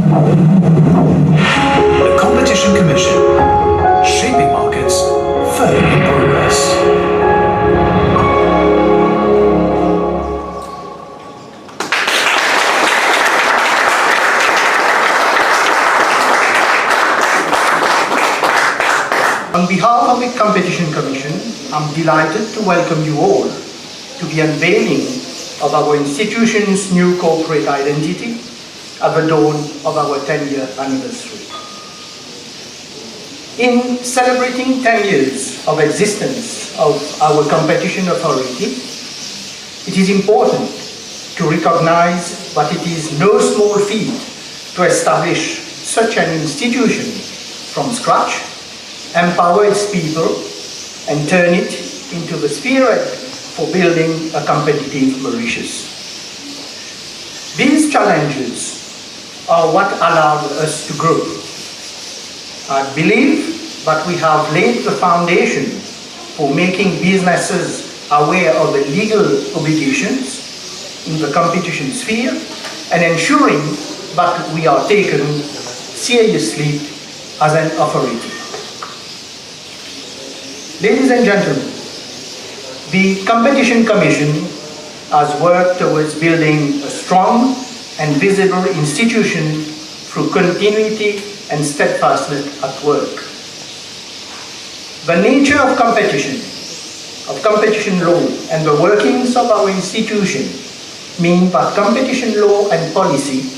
The Competition Commission, shaping markets, furthering progress. On behalf of the Competition Commission, I'm delighted to welcome you all to the unveiling of our institution's new corporate identity at the dawn of our 10-year anniversary. In celebrating 10 years of existence of our competition authority, it is important to recognize that it is no small feat to establish such an institution from scratch, empower its people, and turn it into the spearhead for building a competitive Mauritius. These challenges are what allowed us to grow. I believe that we have laid the foundation for making businesses aware of the legal obligations in the competition sphere and ensuring that we are taken seriously as an authority. Ladies and gentlemen, the Competition Commission has worked towards building a strong and visible institution through continuity and steadfastness at work. The nature of competition law, and the workings of our institution mean that competition law and policy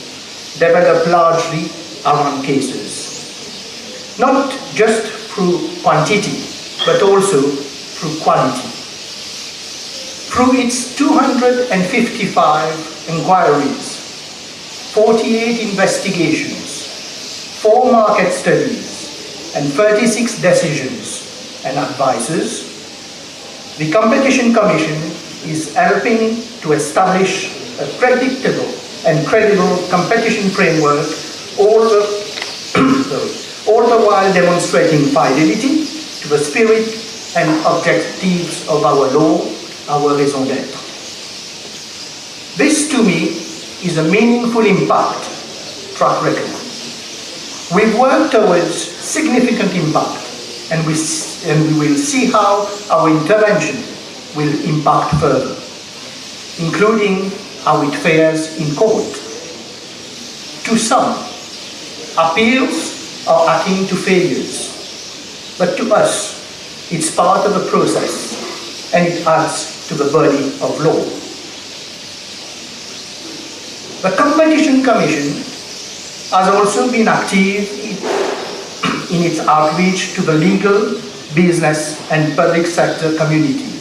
develop largely around cases, not just through quantity, but also through quality. Through its 255 inquiries, 48 investigations, 4 market studies, and 36 decisions and advices, the Competition Commission is helping to establish a predictable and credible competition framework, all the while demonstrating fidelity to the spirit and objectives of our law, our raison d'être. This, to me, is a meaningful impact track record. We've worked towards significant impact, and we will see how our intervention will impact further, including how it fares in court. To some, appeals are akin to failures, but to us, it's part of the process, and it adds to the body of law. The Competition Commission has also been active in its outreach to the legal, business, and public sector communities.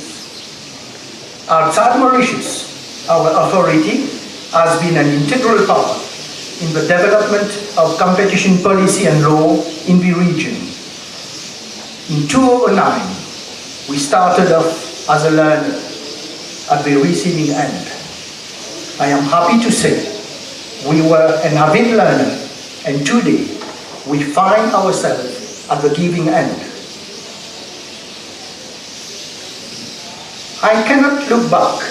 Outside Mauritius, our authority has been an integral part in the development of competition policy and law in the region. In 2009, we started off as a learner at the receiving end. I am happy to say we were an avid learner, and today we find ourselves at the giving end. I cannot look back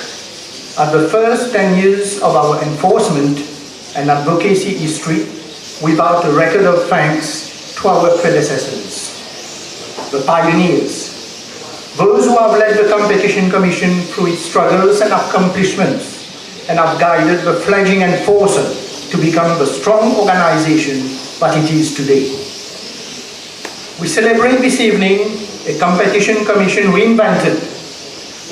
at the first 10 years of our enforcement and advocacy history without a record of thanks to our predecessors, the pioneers, those who have led the Competition Commission through its struggles and accomplishments and have guided the fledgling enforcer to become the strong organization that it is today. We celebrate this evening a Competition Commission reinvented,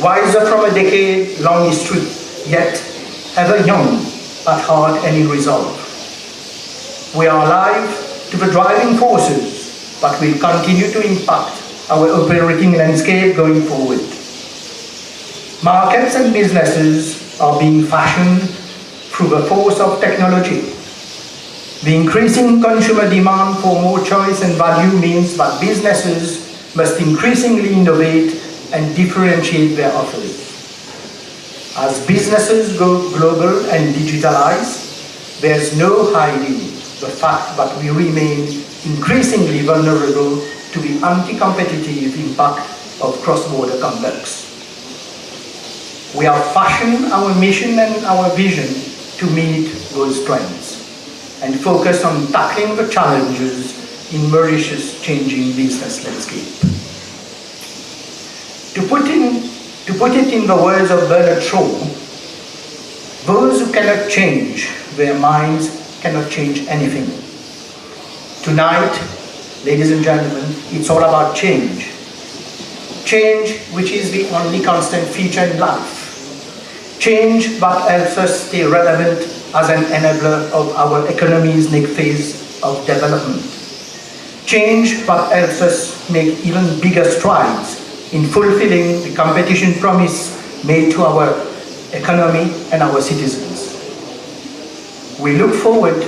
wiser from a decade-long history, yet ever young at heart and in resolve. We are alive to the driving forces that will continue to impact our operating landscape going forward. Markets and businesses are being fashioned through the force of technology. The increasing consumer demand for more choice and value means that businesses must increasingly innovate and differentiate their offerings. As businesses go global and digitalize, there's no hiding the fact that we remain increasingly vulnerable to the anti-competitive impact of cross-border conducts. We have fashioned our mission and our vision to meet those trends. and focus on tackling the challenges in Mauritius' changing business landscape. To put it in the words of Bernard Shaw, those who cannot change their minds cannot change anything. Tonight, ladies and gentlemen, it's all about change. Change which is the only constant feature in life. Change that helps us stay relevant as an enabler of our economy's next phase of development. Change that helps us make even bigger strides in fulfilling the competition promise made to our economy and our citizens. We look forward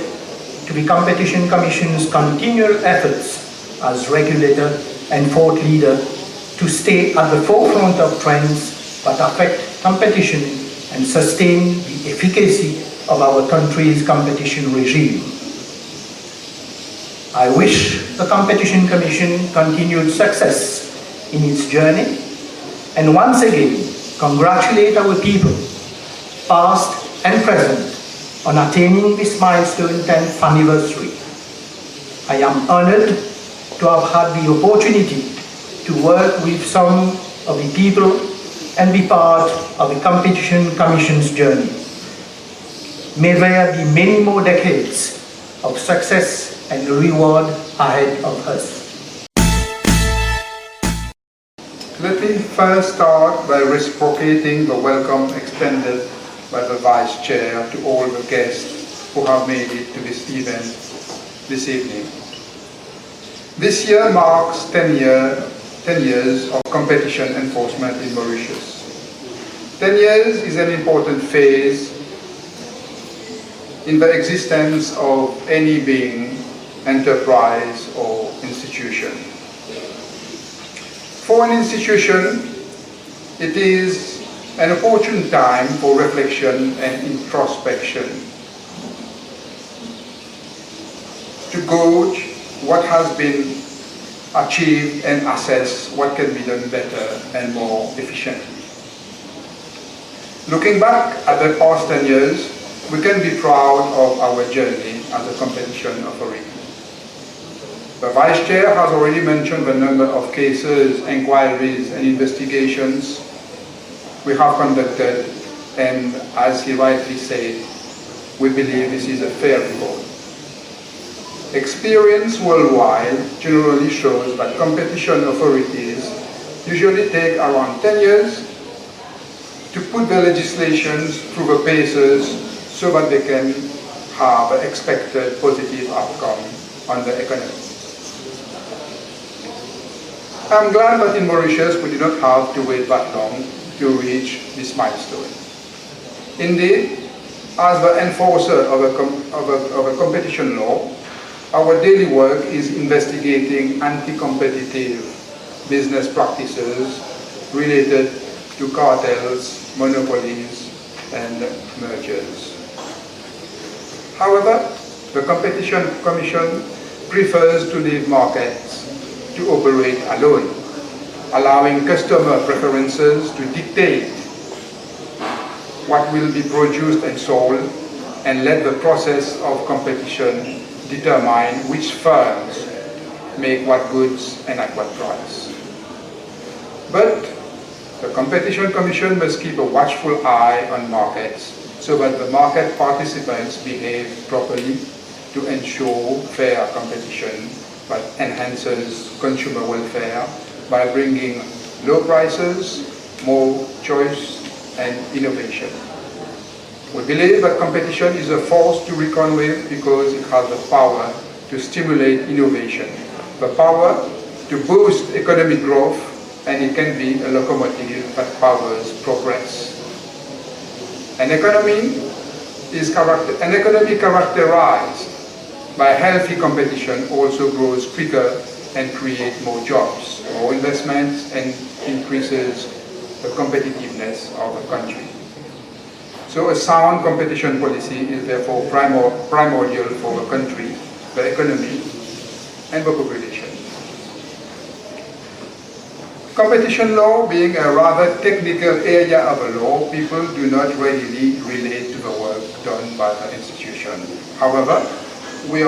to the Competition Commission's continual efforts as regulator and thought leader to stay at the forefront of trends that affect competition and sustain the efficacy of our country's competition regime. I wish the Competition Commission continued success in its journey, and once again congratulate our people, past and present, on attaining this milestone 10th anniversary. I am honored to have had the opportunity to work with some of the people and be part of the Competition Commission's journey. May there be many more decades of success and reward ahead of us. Let me first start by reciprocating the welcome extended by the Vice Chair to all the guests who have made it to this event this evening. This year marks 10 years of competition enforcement in Mauritius. 10 years is an important phase in the existence of any being, enterprise or institution. For an institution, it is an opportune time for reflection and introspection, to gauge what has been achieved and assess what can be done better and more efficiently. Looking back at the past 10 years, we can be proud of our journey as a competition authority. The Vice Chair has already mentioned the number of cases, inquiries and investigations we have conducted, and as he rightly said, we believe this is a fair record. Experience worldwide generally shows that competition authorities usually take around 10 years to put the legislations through the paces so that they can have an expected positive outcome on the economy. I'm glad that in Mauritius we do not have to wait that long to reach this milestone. Indeed, as the enforcer of a competition law, our daily work is investigating anti-competitive business practices related to cartels, monopolies, and mergers. However, the Competition Commission prefers to leave markets to operate alone, allowing customer preferences to dictate what will be produced and sold, and let the process of competition determine which firms make what goods and at what price. But the Competition Commission must keep a watchful eye on markets so that the market participants behave properly to ensure fair competition that enhances consumer welfare by bringing low prices, more choice and innovation. We believe that competition is a force to reckon with because it has the power to stimulate innovation, the power to boost economic growth, and it can be a locomotive that powers progress. An economy characterized by healthy competition also grows quicker and creates more jobs, more investments, and increases the competitiveness of a country. So a sound competition policy is therefore primordial for a country, the economy, and the population. Competition law being a rather technical area of the law, people do not readily relate to the work done by the institution. However, we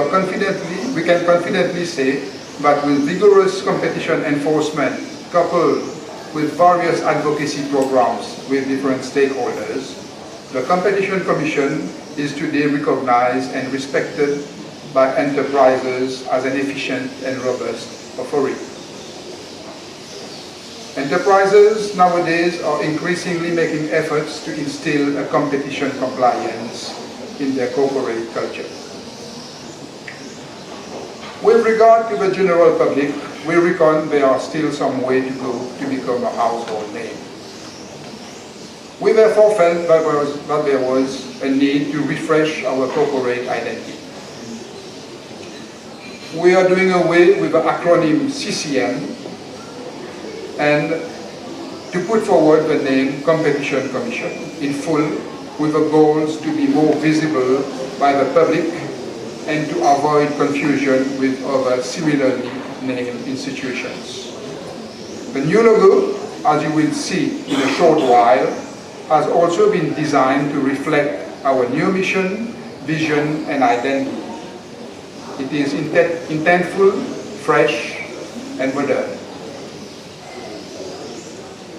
can confidently say that with vigorous competition enforcement coupled with various advocacy programs with different stakeholders, the Competition Commission is today recognized and respected by enterprises as an efficient and robust authority. Enterprises nowadays are increasingly making efforts to instill a competition compliance in their corporate culture. With regard to the general public, we reckon there are still some way to go to become a household name. We therefore felt that there was a need to refresh our corporate identity. We are doing away with the acronym CCM and to put forward the name Competition Commission in full, with the goals to be more visible by the public and to avoid confusion with other similarly named institutions. The new logo, as you will see in a short while, has also been designed to reflect our new mission, vision and identity. It is intentful, fresh and modern.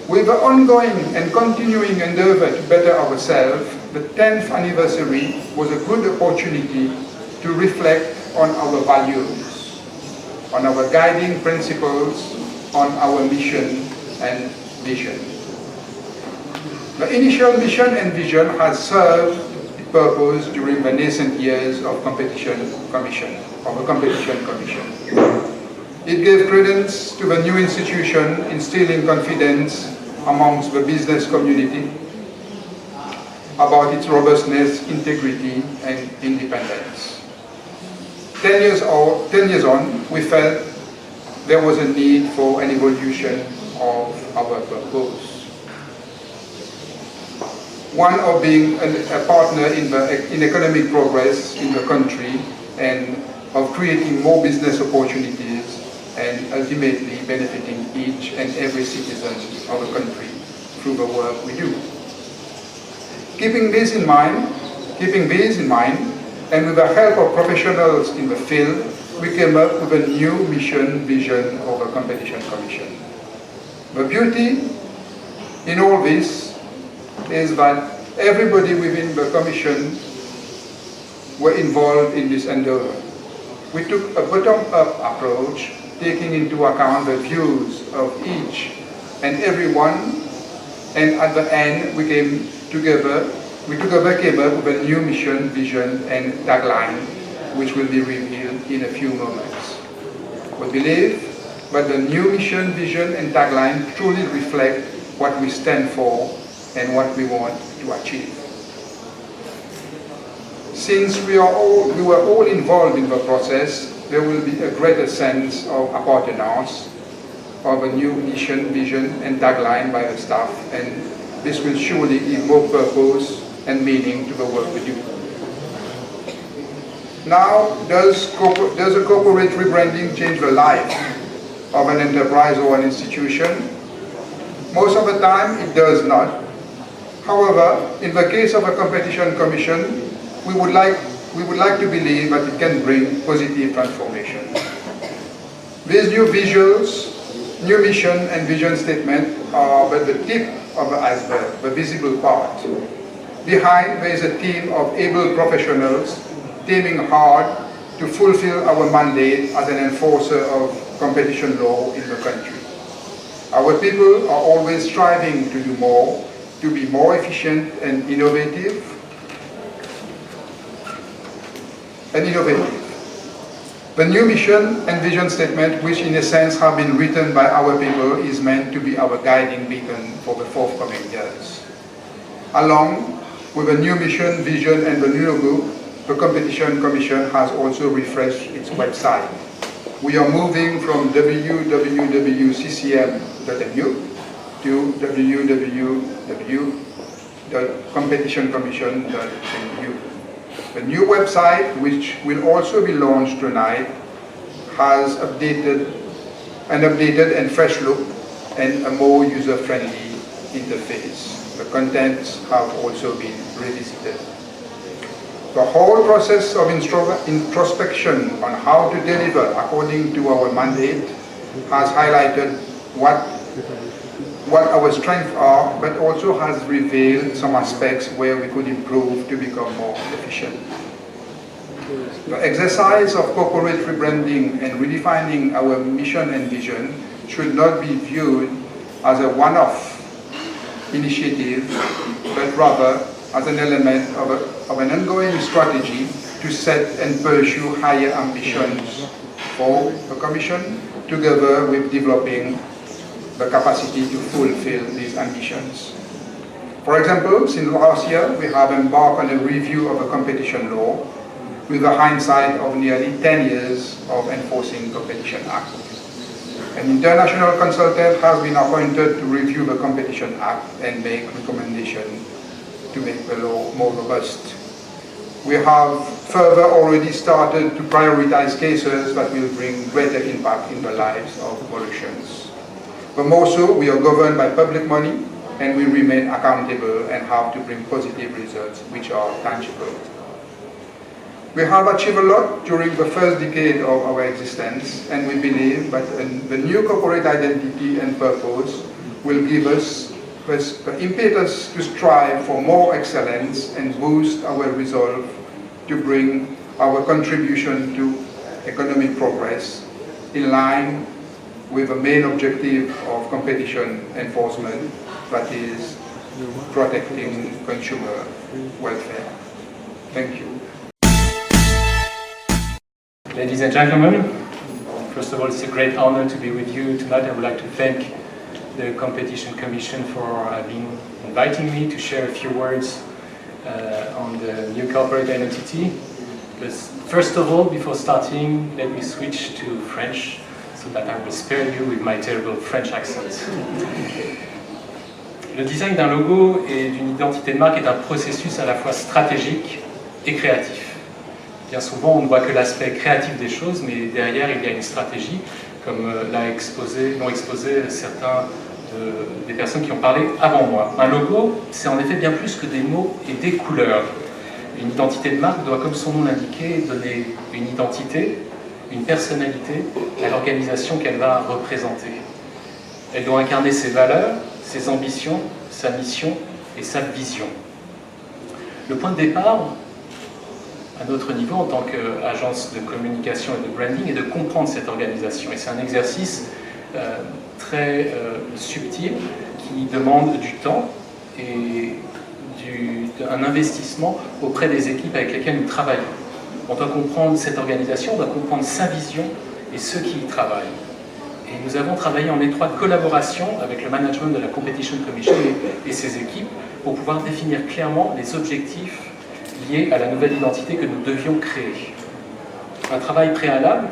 With the ongoing and continuing endeavor to better ourselves, the 10th anniversary was a good opportunity to reflect on our values, on our guiding principles, on our mission and vision. The initial mission and vision has served the purpose during the nascent years of the Competition Commission. It gave credence to the new institution, instilling confidence amongst the business community about its robustness, integrity and independence. 10 years on, we felt there was a need for an evolution of our purpose. One of being a partner in economic progress in the country and of creating more business opportunities and ultimately benefiting each and every citizen of the country through the work we do. Keeping this in mind, and with the help of professionals in the field, we came up with a new mission, vision of the Competition Commission. The beauty in all this is that everybody within the Commission were involved in this endeavor. We took a bottom-up approach, taking into account the views of each and everyone, and at the end we came up with a new mission, vision and tagline, which will be revealed in a few moments. We believe that the new mission, vision and tagline truly reflect what we stand for and what we want to achieve. Since we were all involved in the process, there will be a greater sense of appartenance of a new mission, vision and tagline by the staff, and this will surely give more purpose and meaning to the work we do. Now, does a corporate rebranding change the life of an enterprise or an institution? Most of the time, it does not. However, in the case of a Competition Commission, we would like to believe that it can bring positive transformation. These new visuals, new mission and vision statement are but the tip of the iceberg, the visible part. Behind, there is a team of able professionals teaming hard to fulfill our mandate as an enforcer of competition law in the country. Our people are always striving to do more, to be more efficient and innovative. The new mission and vision statement, which in a sense have been written by our people, is meant to be our guiding beacon for the forthcoming years. Along with the new mission, vision and the new logo, the Competition Commission has also refreshed its website. We are moving from www.ccm.mu to www.competitioncommission.mu. The new website, which will also be launched tonight, has an updated and fresh look and a more user-friendly interface. The contents have also been revisited. The whole process of introspection on how to deliver according to our mandate has highlighted what our strengths are, but also has revealed some aspects where we could improve to become more efficient. The exercise of corporate rebranding and redefining our mission and vision should not be viewed as a one-off initiative, but rather as an element of an ongoing strategy to set and pursue higher ambitions for the Commission, together with developing the capacity to fulfill these ambitions. For example, since last year, we have embarked on a review of the competition law with a hindsight of nearly 10 years of enforcing Competition Act. An international consultant has been appointed to review the Competition Act and make recommendations to make the law more robust. We have further already started to prioritize cases that will bring greater impact in the lives of Mauritians. But more so, we are governed by public money and we remain accountable and have to bring positive results which are tangible. We have achieved a lot during the first decade of our existence, and we believe that the new corporate identity and purpose will give us the impetus to strive for more excellence and boost our resolve to bring our contribution to economic progress in line with the main objective of competition enforcement, that is protecting consumer welfare. Thank you. Ladies and gentlemen, first of all, it's a great honor to be with you tonight. I would like to thank the Competition Commission for inviting me to share a few words on the new corporate identity. But first of all, before starting, let me switch to French so that I will spare you with my terrible French accent. Le design d'un logo et d'une identité de marque est un processus à la fois stratégique et créatif. Bien souvent, on ne voit que l'aspect créatif des choses, mais derrière, il y a une stratégie, comme l'ont exposé certains des personnes qui ont parlé avant moi. Un logo, c'est en effet bien plus que des mots et des couleurs. Une identité de marque doit, comme son nom l'indiquait, donner une identité, une personnalité à l'organisation qu'elle va représenter. Elle doit incarner ses valeurs, ses ambitions, sa mission et sa vision. Le point de départ, à notre niveau, en tant qu'agence de communication et de branding, est de comprendre cette organisation. Et c'est un exercice très subtil qui demande du temps et un investissement auprès des équipes avec lesquelles nous travaillons. On doit comprendre cette organisation, on doit comprendre sa vision et ceux qui y travaillent. Et nous avons travaillé en étroite collaboration avec le management de la Competition Commission et ses équipes pour pouvoir définir clairement les objectifs liés à la nouvelle identité que nous devions créer. Un travail préalable,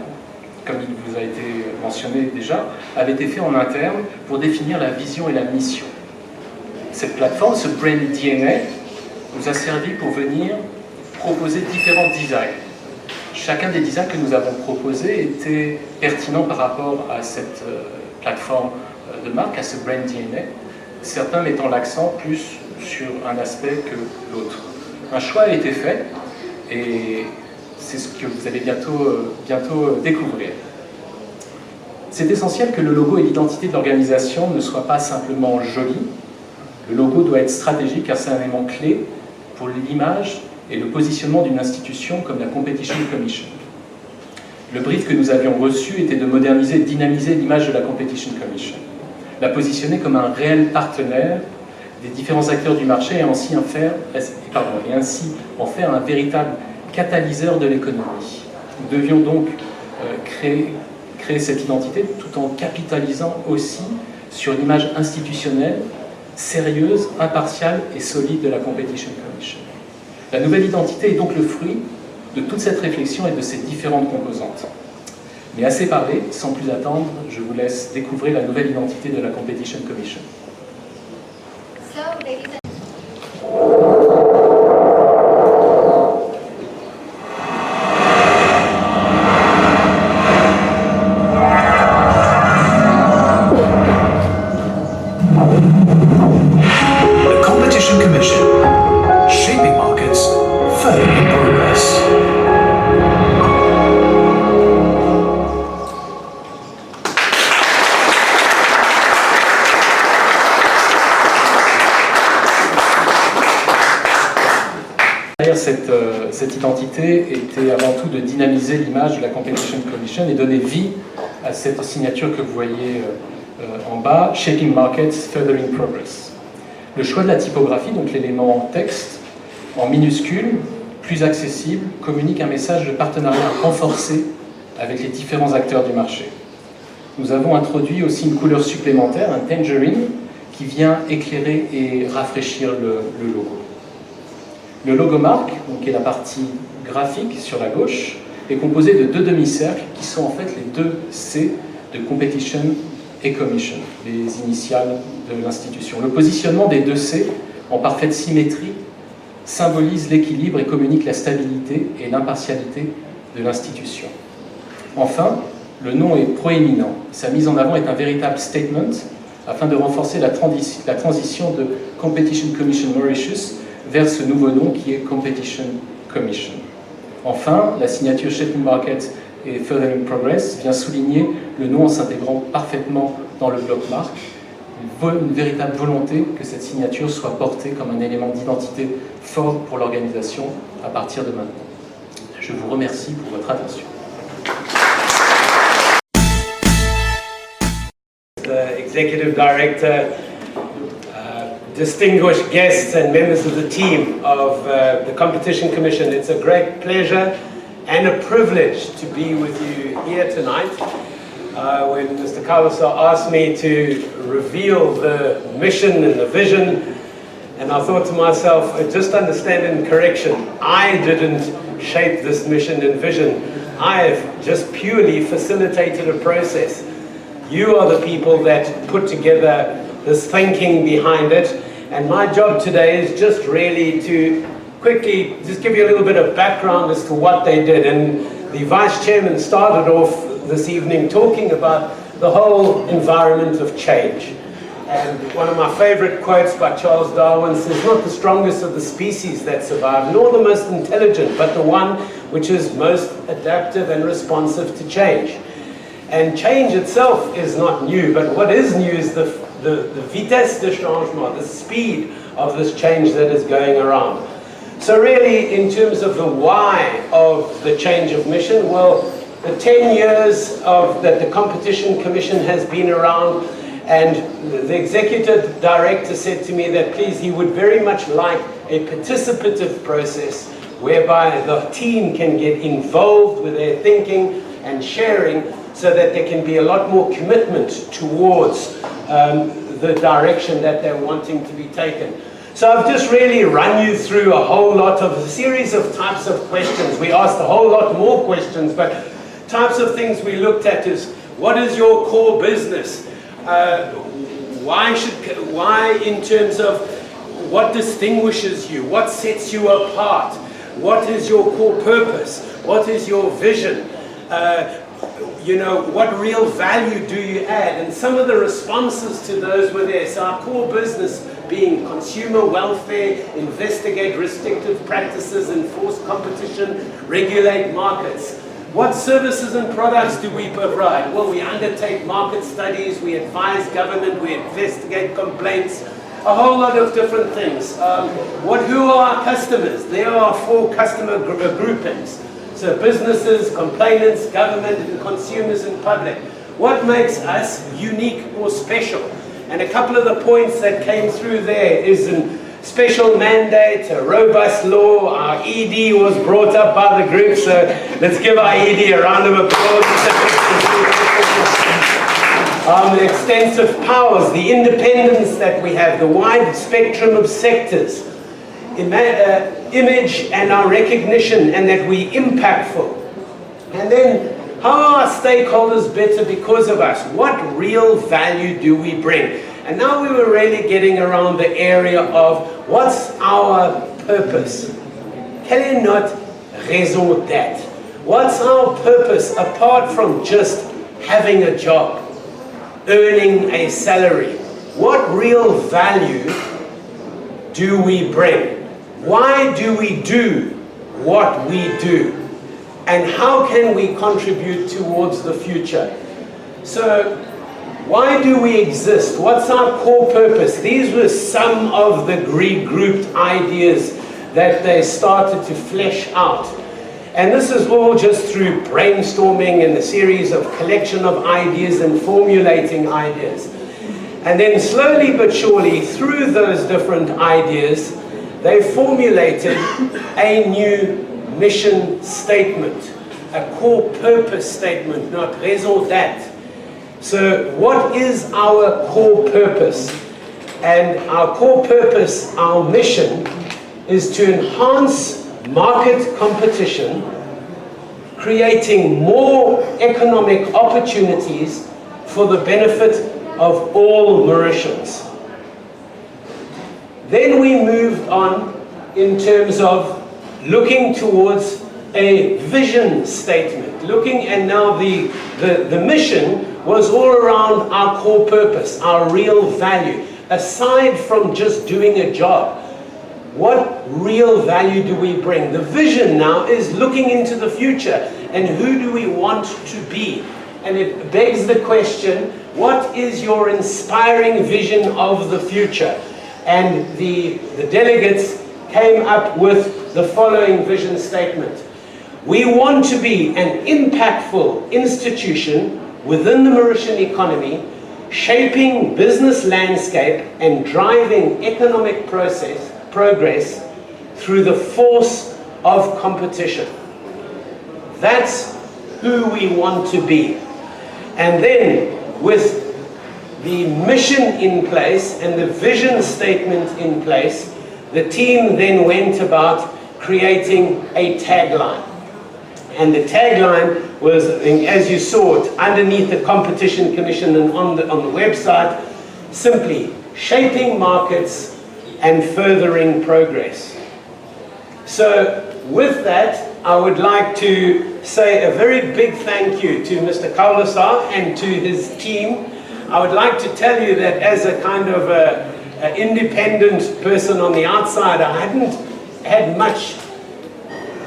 comme il vous a été mentionné déjà, avait été fait en interne pour définir la vision et la mission. Cette plateforme, ce Brand DNA, nous a servi pour venir proposer différents designs. Chacun des designs que nous avons proposés était pertinent par rapport à cette plateforme de marque, à ce Brand DNA, certains mettant l'accent plus sur un aspect que l'autre. Un choix a été fait et c'est ce que vous allez bientôt découvrir. C'est essentiel que le logo et l'identité de l'organisation ne soient pas simplement jolis. Le logo doit être stratégique car c'est un élément clé pour l'image et le positionnement d'une institution comme la Competition Commission. Le brief que nous avions reçu était de moderniser et dynamiser l'image de la Competition Commission, la positionner comme un réel partenaire des différents acteurs du marché et ainsi en faire un véritable catalyseur de l'économie. Nous devions donc créer cette identité tout en capitalisant aussi sur l'image institutionnelle, sérieuse, impartiale et solide de la Competition Commission. La nouvelle identité est donc le fruit de toute cette réflexion et de ses différentes composantes. Mais assez parlé, sans plus attendre, je vous laisse découvrir la nouvelle identité de la Competition Commission. The Competition Commission, shaping markets, further in progress. cette identité était avant tout de dynamiser l'image de la Competition Commission et donner vie à cette signature que vous voyez en bas, Shaping Markets, Furthering Progress. Le choix de la typographie, donc l'élément texte, en minuscule, plus accessible, communique un message de partenariat renforcé avec les différents acteurs du marché. Nous avons introduit aussi une couleur supplémentaire, un tangerine, qui vient éclairer et rafraîchir le logo. Le logomarque, qui est la partie graphique sur la gauche, est composé de 2 demi-cercles qui sont en fait les 2 C de Competition et Commission, les initiales de l'institution. Le positionnement des 2 C, en parfaite symétrie, symbolise l'équilibre et communique la stabilité et l'impartialité de l'institution. Enfin, le nom est proéminent. Sa mise en avant est un véritable statement afin de renforcer la transition de Competition Commission Mauritius vers ce nouveau nom qui est Competition Commission. Enfin, la signature Shaping Market et Furthering Progress vient souligner le nom en s'intégrant parfaitement dans le bloc marque, une véritable volonté que cette signature soit portée comme un élément d'identité fort pour l'organisation à partir de maintenant. Je vous remercie pour votre attention. The Executive Director, distinguished guests and members of the team of the Competition Commission, it's a great pleasure and a privilege to be with you here tonight. When Mr. Kawasa asked me to reveal the mission and the vision, and I thought to myself, just understand in correction, I didn't shape this mission and vision. I have just purely facilitated a process. You are the people that put together this thinking behind it, and my job today is just really to quickly just give you a little bit of background as to what they did. And the Vice Chairman started off this evening talking about the whole environment of change. And one of my favorite quotes by Charles Darwin says, not the strongest of the species that survive, nor the most intelligent, but the one which is most adaptive and responsive to change. And change itself is not new, but what is new is the vitesse de changement, the speed of this change that is going around. So really, in terms of the why of the change of mission, well, the 10 years that the Competition Commission has been around, and the Executive Director said to me that please, he would very much like a participative process whereby the team can get involved with their thinking and sharing, so that there can be a lot more commitment towards the direction that they're wanting to be taken. So I've just really run you through a whole lot of a series of types of questions. We asked a whole lot more questions, but types of things we looked at is, what is your core business? Why in terms of what distinguishes you? What sets you apart? What is your core purpose? What is your vision? You know, what real value do you add? And some of the responses to those were there. So our core business being consumer welfare, investigate restrictive practices, enforce competition, regulate markets. What services and products do we provide? Well, we undertake market studies, we advise government, we investigate complaints, a whole lot of different things. Who are our customers? There are 4 customer groupings. So businesses, complainants, government, and consumers and public. What makes us unique or special? And a couple of the points that came through there is a special mandate, a robust law. Our ED was brought up by the group, so let's give our ED a round of applause. The extensive powers, the independence that we have, the wide spectrum of sectors, image and our recognition, and that we're impactful. And then, how are our stakeholders better because of us? What real value do we bring? And now we were really getting around the area of what's our purpose? Quelle est notre raison d'être? What's our purpose apart from just having a job, earning a salary? What real value do we bring? Why do we do what we do? And how can we contribute towards the future? So, why do we exist? What's our core purpose? These were some of the regrouped ideas that they started to flesh out. And this is all just through brainstorming and a series of collection of ideas and formulating ideas. And then slowly but surely, through those different ideas, they formulated a new mission statement, a core purpose statement, notre raison d'être. So what is our core purpose? And our core purpose, our mission, is to enhance market competition, creating more economic opportunities for the benefit of all Mauritians. Then we moved on in terms of looking towards a vision statement, looking, and now the mission was all around our core purpose, our real value. Aside from just doing a job, what real value do we bring? The vision now is looking into the future, and who do we want to be? And it begs the question, what is your inspiring vision of the future? And the delegates came up with the following vision statement. We want to be an impactful institution within the Mauritian economy, shaping business landscape and driving economic progress through the force of competition. That's who we want to be. And then with the mission in place and the vision statement in place, the team then went about creating a tagline. And the tagline was, as you saw it, underneath the Competition Commission and on the website, simply shaping markets and furthering progress. So with that, I would like to say a very big thank you to Mr. Kaulasar and to his team. I would like to tell you that as a kind of an independent person on the outside, I hadn't had much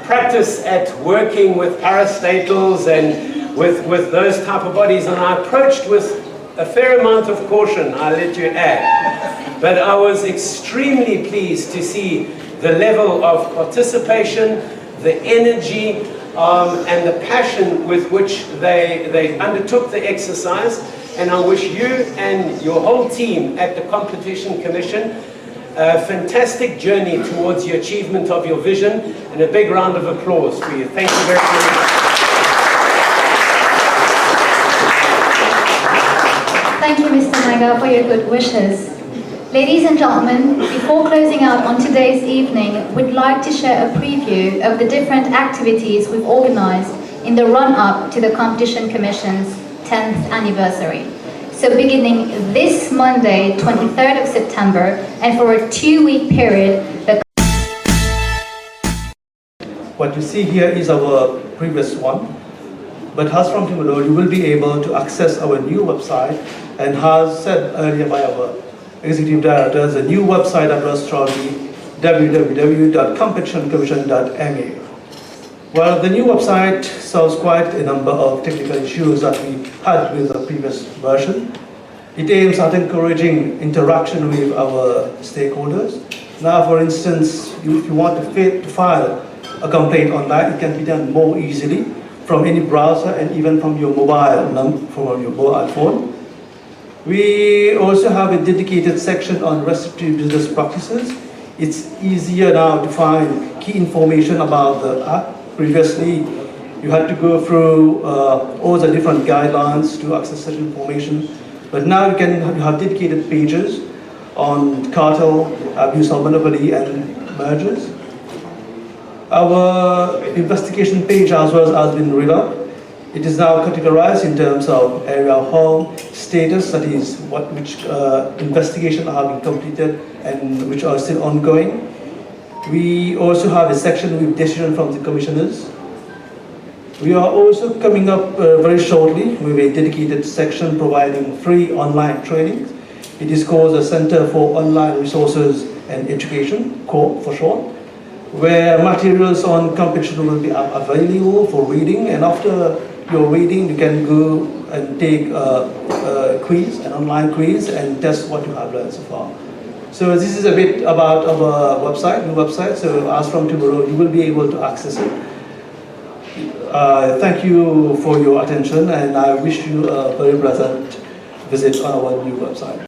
practice at working with parastatals and with those type of bodies, and I approached with a fair amount of caution, I'll let you add. But I was extremely pleased to see the level of participation, the energy, and the passion with which they undertook the exercise. And I wish you and your whole team at the Competition Commission a fantastic journey towards the achievement of your vision, and a big round of applause for you. Thank you very much. Thank you, Mr. Naga, for your good wishes. Ladies and gentlemen, before closing out on today's evening, we'd like to share a preview of the different activities we've organized in the run-up to the Competition Commission's 10th anniversary. So beginning this Monday, 23rd of September, and for a 2-week period, What you see here is our previous one, but as from tomorrow, you will be able to access our new website, and as said earlier by our executive director, the new website address shall be www.competitioncommission.ma. Well, the new website solves quite a number of technical issues that we had with the previous version. It aims at encouraging interaction with our stakeholders. Now, for instance, if you want to file a complaint online, it can be done more easily from any browser and even from your mobile phone. We also have a dedicated section on restrictive business practices. It's easier now to find key information about the app. Previously, you had to go through all the different guidelines to access such information, but now you have dedicated pages on cartel, abuse of monopoly, and mergers. Our investigation page as well has been revamped. It is now categorized in terms of area of harm, status, that is which investigations have been completed and which are still ongoing. We also have a section with decision from the commissioners. We are also coming up very shortly with a dedicated section providing free online training. It is called the Center for Online Resources and Education, CORE for short, where materials on competition will be available for reading, and after your reading you can go and take a quiz, an online quiz, and test what you have learned so far. So this is a bit about our website, new website. So as from tomorrow, you will be able to access it. Thank you for your attention, and I wish you a very pleasant visit on our new website.